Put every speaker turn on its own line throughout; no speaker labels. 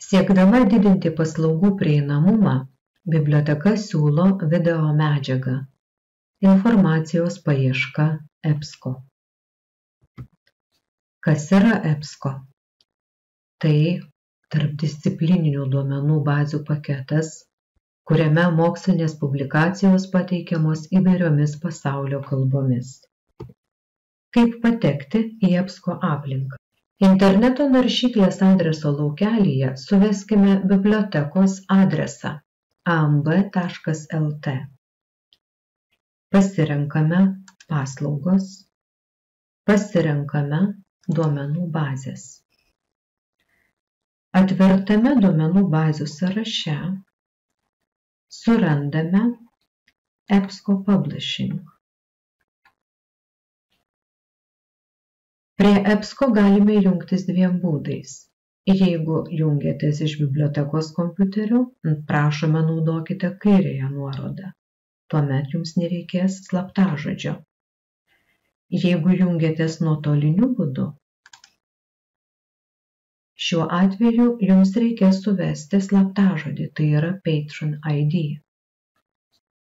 Siekdama didinti paslaugų prieinamumą, biblioteka siūlo video medžiagą. Informacijos paieška EBSCO. Kas yra EBSCO? Tai tarpdisciplininių duomenų bazių paketas, kuriame mokslinės publikacijos pateikiamos įvairiomis pasaulio kalbomis. Kaip patekti į EBSCO aplinką? Interneto naršyklės adreso laukelyje suveskime bibliotekos adresą amb.lt. Pasirenkame paslaugos, pasirenkame duomenų bazės. Atvertame duomenų bazių sąraše surandame EBSCO Publishing. Prie EBSCO galime jungtis dviem būdais. Jeigu jungiatės iš bibliotekos kompiuterių, prašome naudokite kairiąją nuorodą. Tuomet jums nereikės slaptažodžio. Jeigu jungiatės nuotoliniu būdu, šiuo atveju jums reikės suvesti slaptažodį, tai yra Patron ID.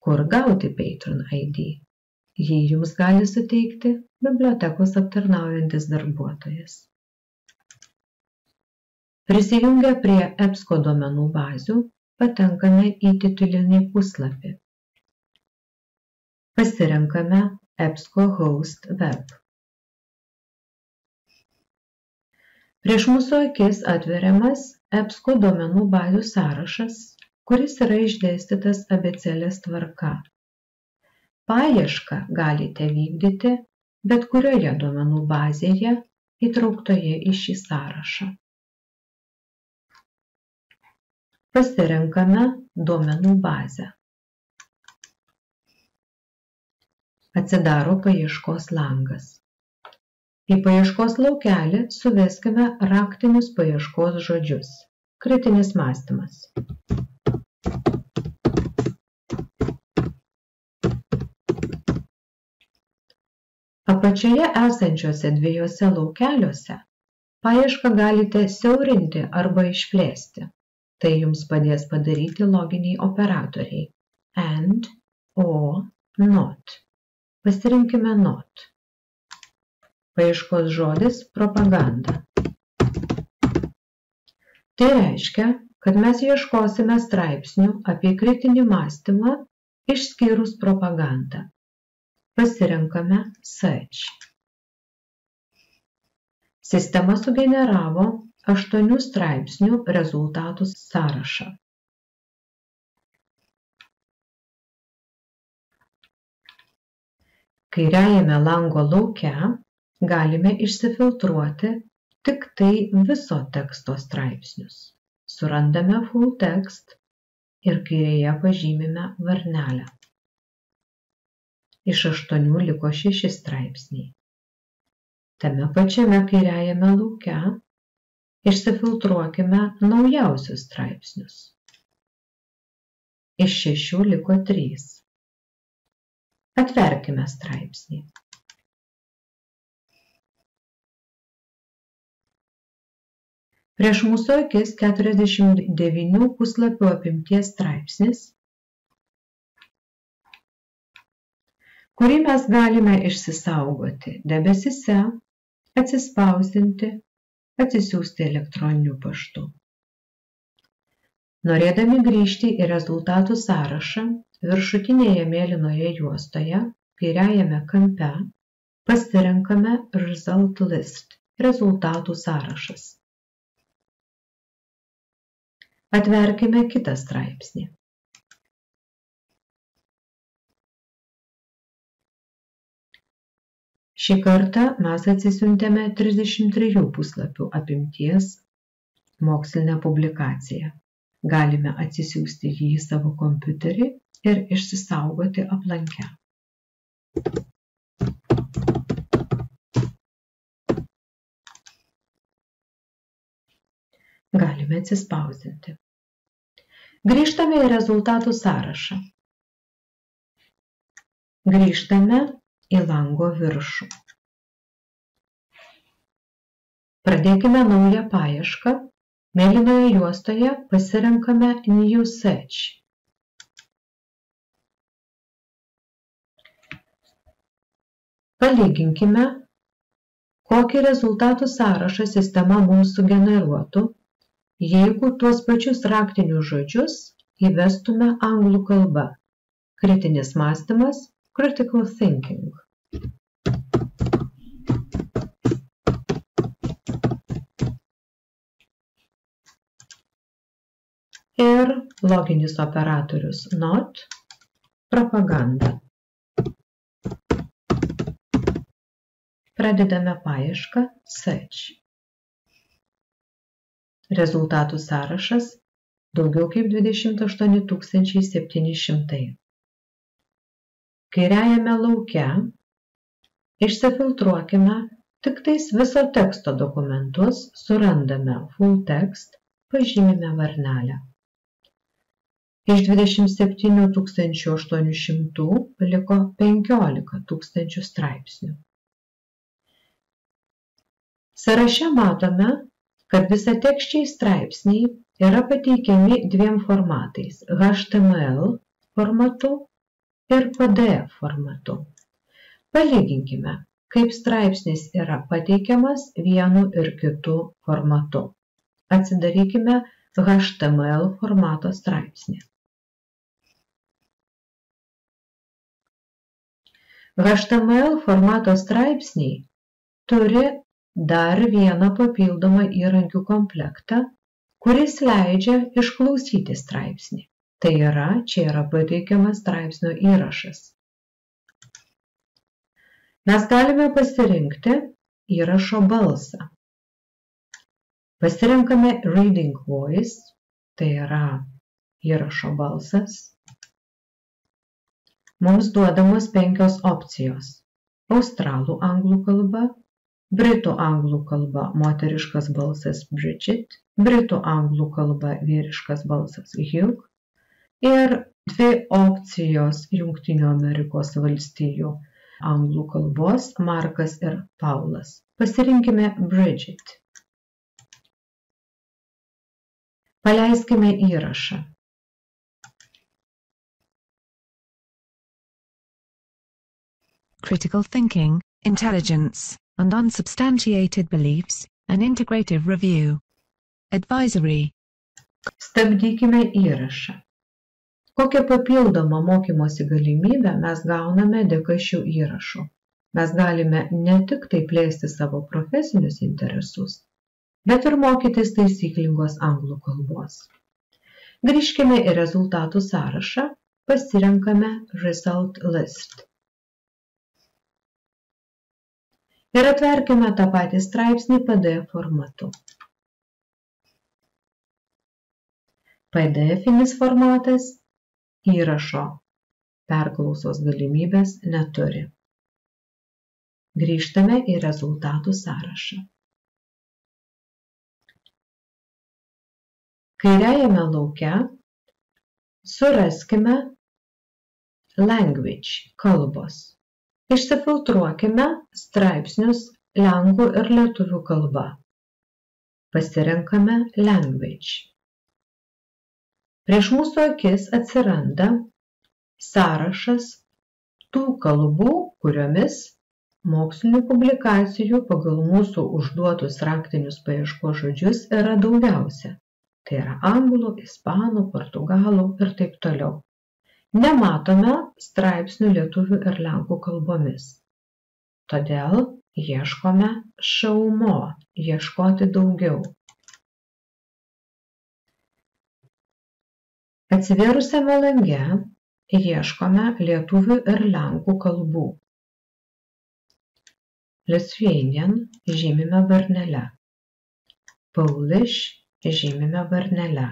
Kur gauti Patron ID? Jį jums gali suteikti bibliotekos aptarnaujantis darbuotojas. Prisijungę prie EBSCO duomenų bazių, patenkame į titulinį puslapį. Pasirenkame EBSCO Host Web. Prieš mūsų akis atveriamas EBSCO duomenų bazių sąrašas, kuris yra išdėstytas abėcėlės tvarka. Paiešką galite vykdyti bet kurioje duomenų bazėje įtrauktoje į šį sąrašą. Pasirenkame duomenų bazę. Atsidaro paieškos langas. Į paieškos laukelį suveskime raktinius paieškos žodžius. Kritinis mąstymas. Apačioje esančiuose dviejose laukeliuose paiešką galite siaurinti arba išplėsti. Tai jums padės padaryti loginiai operatoriai AND, OR, NOT. Pasirinkime NOT. Paieškos žodis propaganda. Tai reiškia, kad mes ieškosime straipsnių apie kritinį mąstymą išskyrus propagandą. Pasirenkame Search. Sistema sugeneravo 8 straipsnių rezultatų sąrašą. Kairiajame lango lauke galime išsifiltruoti tik tai viso teksto straipsnius. Surandame Full Text ir kairėje pažymime varnelę. Iš 8 liko 6 straipsniai. Tame pačiame kairiajame lauke išsifiltruokime naujausius straipsnius. Iš 6 liko 3. Atverkime straipsnį. Prieš mūsų akis 49 puslapių apimties straipsnis, kurį mes galime išsisaugoti debesyse, atsispausdinti, atsisiųsti elektroniniu paštu. Norėdami grįžti į rezultatų sąrašą, viršutinėje mėlynoje juostoje, kairiajame kampe, pasirenkame Result List, rezultatų sąrašas. Atverkime kitą straipsnį. Šį kartą mes atsisiuntėme 33 puslapių apimties mokslinę publikaciją. Galime atsisiųsti jį į savo kompiuterį ir išsisaugoti aplanke. Galime atsispausdinti. Grįžtame į rezultatų sąrašą. Grįžtame į lango viršų. Pradėkime naują paiešką Mėlynoje juostoje pasirenkame New Search. Palyginkime, kokį rezultatų sąrašą sistema mums sugeneruotų, jeigu tuos pačius raktinius žodžius įvestume anglų kalba. Kritinis mąstymas, critical thinking. Ir loginis operatorius not, propaganda. Pradedame paiešką search. Rezultatų sąrašas daugiau kaip 28 700. Kairiajame lauke išsifiltruokime tik tais viso teksto dokumentus, surandame full text, pažymime varnelę. Iš 27 800 liko 15 000 straipsnių. Sąraše matome, kad visatekščiai straipsniai yra pateikiami dviem formatais – HTML formatu ir PDF formatu. Palyginkime, kaip straipsnis yra pateikiamas vienu ir kitu formatu. Atsidarykime HTML formato straipsnį. HTML formato straipsniai turi dar vieną papildomą įrankių komplektą, kuris leidžia išklausyti straipsnį. Tai yra, čia yra pateikiamas straipsnio įrašas. Mes galime pasirinkti įrašo balsą. Pasirenkame Reading Voice, tai yra įrašo balsas. Mums duodamos 5 opcijos. Australų anglų kalba, britų anglų kalba moteriškas balsas Bridget, britų anglų kalba vyriškas balsas Hugh ir 2 opcijos Jungtinių Amerikos valstijų anglų kalbos Markas ir Paulas. Pasirinkime Bridget. Paleiskime įrašą.
Critical thinking, intelligence, and unsubstantiated beliefs, an integrative review. Advisory.
Stabdykime įrašą. Kokią papildomą mokymosi galimybę mes gauname dėka šių įrašų? Mes galime ne tik tai plėsti savo profesinius interesus, bet ir mokytis taisyklingos anglų kalbos. Grįžkime į rezultatų sąrašą, pasirenkame Result List. Ir atverkime tą patį straipsnį PDF formatu. PDF-inis formatas įrašo perklausos galimybės neturi. Grįžtame į rezultatų sąrašą. Kairiajame lauke suraskime Language kalbos. Išsifiltruokime straipsnius lenkų ir lietuvių kalba. Pasirenkame Language. Prieš mūsų akis atsiranda sąrašas tų kalbų, kuriomis mokslinių publikacijų pagal mūsų užduotus raktinius paieškos žodžius yra daugiausia. Tai yra anglų, ispanų, portugalų ir taip toliau. Nematome straipsnių lietuvių ir lenkų kalbomis. Todėl ieškome show more, ieškoti daugiau. Atsivėrusiame lange ieškome lietuvių ir lenkų kalbų. Lithuanian žymime varnele. Polish žymime varnele.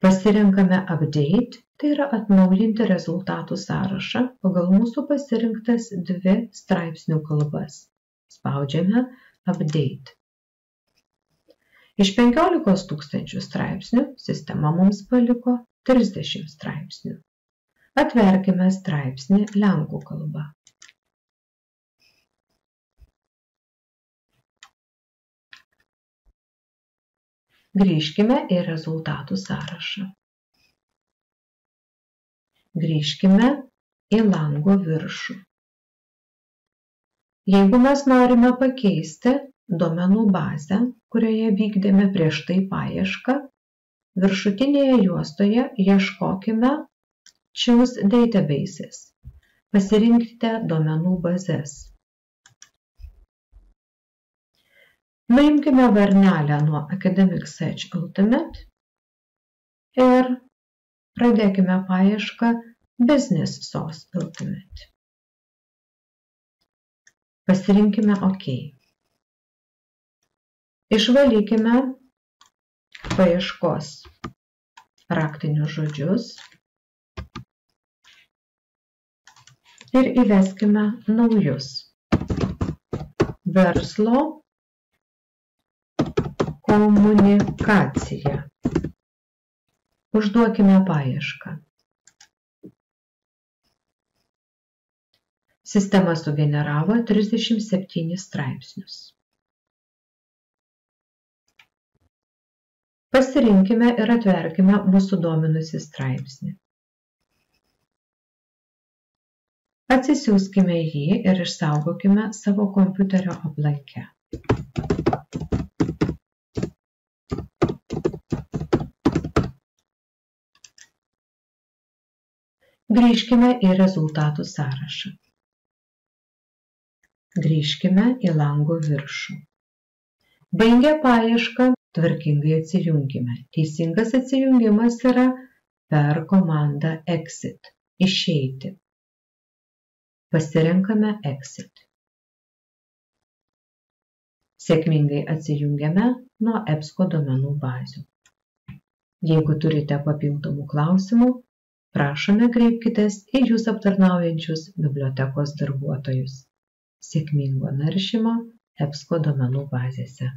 Pasirenkame Update, tai yra atnaujinti rezultatų sąrašą pagal mūsų pasirinktas 2 straipsnių kalbas. Spaudžiame Update. Iš 15 000 straipsnių sistema mums paliko 30 straipsnių. Atverkime straipsnį lenkų kalba. Grįžkime į rezultatų sąrašą. Grįžkime į lango viršų. Jeigu mes norime pakeisti duomenų bazę, kurioje vykdėme prieš tai paiešką, viršutinėje juostoje ieškokime Choose Databases. Pasirinkite duomenų bazes. Nuimkime varnelę nuo Academic Search Ultimate ir pradėkime paiešką Business Source Ultimate. Pasirinkime OK. Išvalykime paieškos raktinius žodžius ir įveskime naujus. Verslo komunikacija. Užduokime paiešką. Sistema sugeneravo 37 straipsnius. Pasirinkime ir atverkime mūsų dominusį straipsnį. Atsisiųskime jį ir išsaugokime savo kompiuterio aplanke. Grįžkime į rezultatų sąrašą. Grįžkime į lango viršų. Baigę paiešką, tvarkingai atsijungime. Teisingas atsijungimas yra per komandą Exit. Išeiti. Pasirenkame Exit. Sėkmingai atsijungiame nuo EBSCO duomenų bazių. Jeigu turite papildomų klausimų, prašome kreipkitės į jūs aptarnaujančius bibliotekos darbuotojus. Sėkmingo naršymo EBSCO duomenų bazėse.